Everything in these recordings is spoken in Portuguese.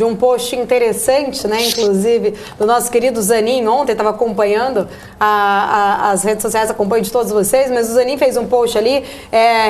de um post interessante, né, inclusive, do nosso querido Zanin. Ontem estava acompanhando as redes sociais, acompanho de todos vocês, mas o Zanin fez um post ali,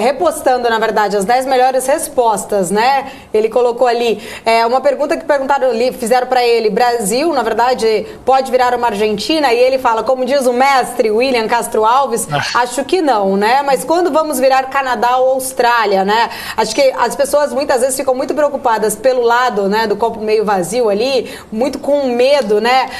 repostando, na verdade, as 10 melhores respostas, né? Ele colocou ali uma pergunta que perguntaram ali, fizeram para ele: Brasil, na verdade, pode virar uma Argentina? E ele fala, como diz o mestre William Castro Alves, acho que não, né? Mas quando vamos virar Canadá ou Austrália, né? Acho que as pessoas muitas vezes ficam muito preocupadas pelo lado, né, do copo meio vazio ali, muito com medo, né,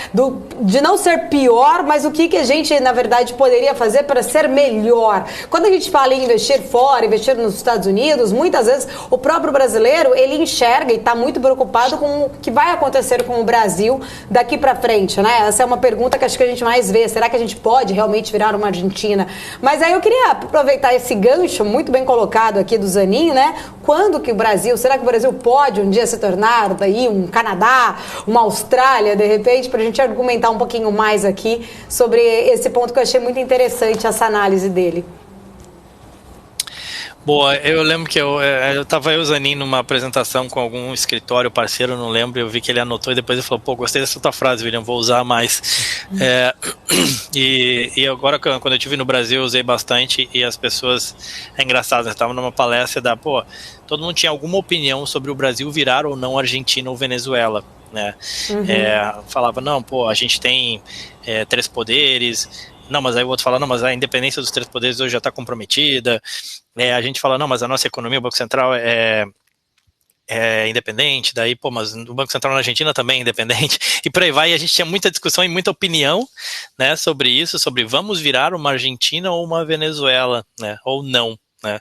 de não ser pior, mas o que a gente, na verdade, poderia fazer para ser melhor. Quando a gente fala em investir fora, investir nos Estados Unidos, muitas vezes o próprio brasileiro, ele enxerga e está muito preocupado com o que vai acontecer com o Brasil daqui para frente, né? Essa é uma pergunta que acho que a gente mais vê. Será que a gente pode realmente virar uma Argentina? Mas aí eu queria aproveitar esse gancho muito bem colocado aqui do Zanin, né? Quando que o Brasil, será que o Brasil pode um dia se tornar daí um Canadá, uma Austrália, de repente, para a gente argumentar um pouquinho mais aqui sobre esse ponto que eu achei muito interessante, essa análise dele. Boa, eu lembro que eu estava eu, Zanin, numa apresentação com algum escritório parceiro, não lembro, eu vi que ele anotou e depois ele falou, pô, gostei dessa tua frase, William, vou usar mais. E agora, quando eu estive no Brasil, eu usei bastante e as pessoas, é engraçado, eu estava numa palestra todo mundo tinha alguma opinião sobre o Brasil virar ou não Argentina ou Venezuela, né? Falava, não, pô, a gente tem 3 poderes. Não, mas aí o outro fala, não, mas a independência dos 3 poderes hoje já está comprometida. A gente fala, não, mas a nossa economia, o Banco Central é independente, daí, pô, mas o Banco Central na Argentina também é independente, e por aí vai, e a gente tinha muita discussão e muita opinião, né, sobre isso, sobre vamos virar uma Argentina ou uma Venezuela, né, ou não, né,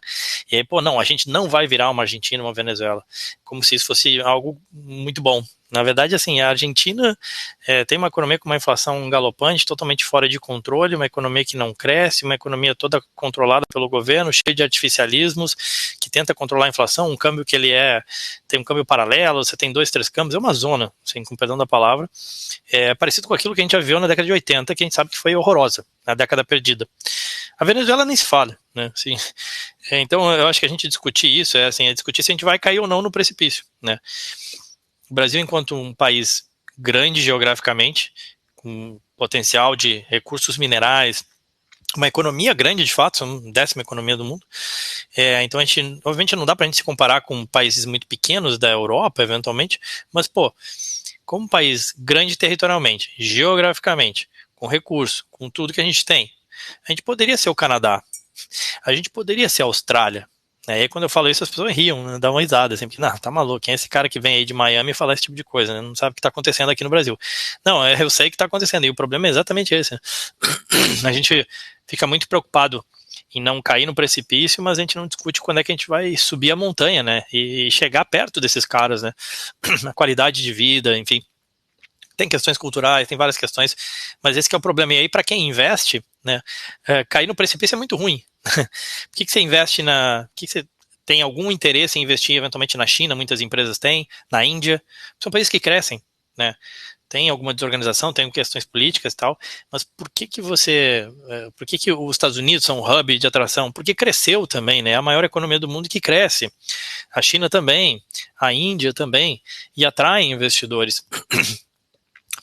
e aí, pô, não, a gente não vai virar uma Argentina ou uma Venezuela, como se isso fosse algo muito bom. Na verdade, assim, a Argentina tem uma economia com uma inflação galopante, totalmente fora de controle, uma economia que não cresce, uma economia toda controlada pelo governo, cheia de artificialismos, que tenta controlar a inflação, um câmbio que tem um câmbio paralelo, você tem 2, 3 câmbios, é uma zona, assim, com perdão da palavra, parecido com aquilo que a gente já viu na década de 80, que a gente sabe que foi horrorosa, na década perdida. A Venezuela nem se fala, né, assim, então eu acho que a gente discutir isso, discutir se a gente vai cair ou não no precipício, né. O Brasil, enquanto um país grande geograficamente, com potencial de recursos minerais, uma economia grande de fato, somos a 10ª economia do mundo, então a gente, obviamente não dá pra gente se comparar com países muito pequenos da Europa, eventualmente, mas pô, como um país grande territorialmente, geograficamente, com recurso, com tudo que a gente tem, a gente poderia ser o Canadá, a gente poderia ser a Austrália. E aí quando eu falo isso as pessoas riam, né, dão uma risada, assim, porque, não, tá maluco, quem é esse cara que vem aí de Miami e fala esse tipo de coisa, né, não sabe o que tá acontecendo aqui no Brasil. Não, eu sei o que tá acontecendo, e o problema é exatamente esse, né? A gente fica muito preocupado em não cair no precipício, mas a gente não discute quando é que a gente vai subir a montanha, né, e chegar perto desses caras, né, a qualidade de vida, enfim. Tem questões culturais, tem várias questões, mas esse que é o problema. E aí, para quem investe, né, cair no precipício é muito ruim. Por que você investe por que você tem algum interesse em investir eventualmente na China? Muitas empresas têm, na Índia. São países que crescem, né? Tem alguma desorganização, tem questões políticas e tal, mas por que os Estados Unidos são um hub de atração? Porque cresceu também, né? É a maior economia do mundo que cresce. A China também, a Índia também, e atraem investidores.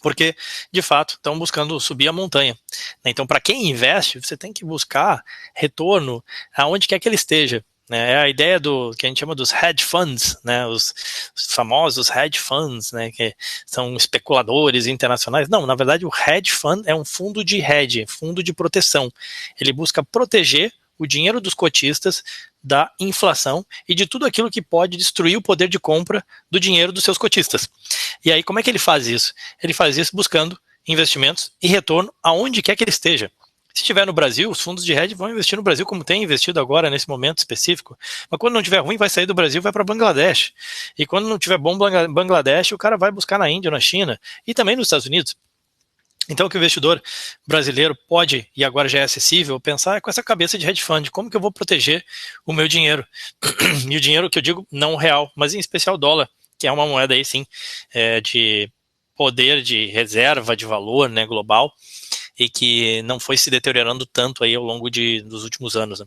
Porque, de fato, estão buscando subir a montanha. Então, para quem investe, você tem que buscar retorno aonde quer que ele esteja. Né? É a ideia do que a gente chama dos hedge funds, né? Os famosos hedge funds, né? Que são especuladores internacionais. Não, na verdade, o hedge fund é um fundo de hedge, fundo de proteção. Ele busca proteger o dinheiro dos cotistas da inflação e de tudo aquilo que pode destruir o poder de compra do dinheiro dos seus cotistas. E aí, como é que ele faz isso? Ele faz isso buscando investimentos e retorno aonde quer que ele esteja. Se estiver no Brasil, os fundos de hedge vão investir no Brasil como tem investido agora, nesse momento específico. Mas quando não tiver ruim, vai sair do Brasil e vai para Bangladesh. E quando não tiver bom Bangladesh, o cara vai buscar na Índia, na China e também nos Estados Unidos. Então, o que o investidor brasileiro pode, e agora já é acessível, pensar é com essa cabeça de hedge fund, como que eu vou proteger o meu dinheiro? E o dinheiro que eu digo, não real, mas em especial dólar, que é uma moeda aí sim, de poder de reserva de valor, né, global, e que não foi se deteriorando tanto aí ao longo dos últimos anos, né?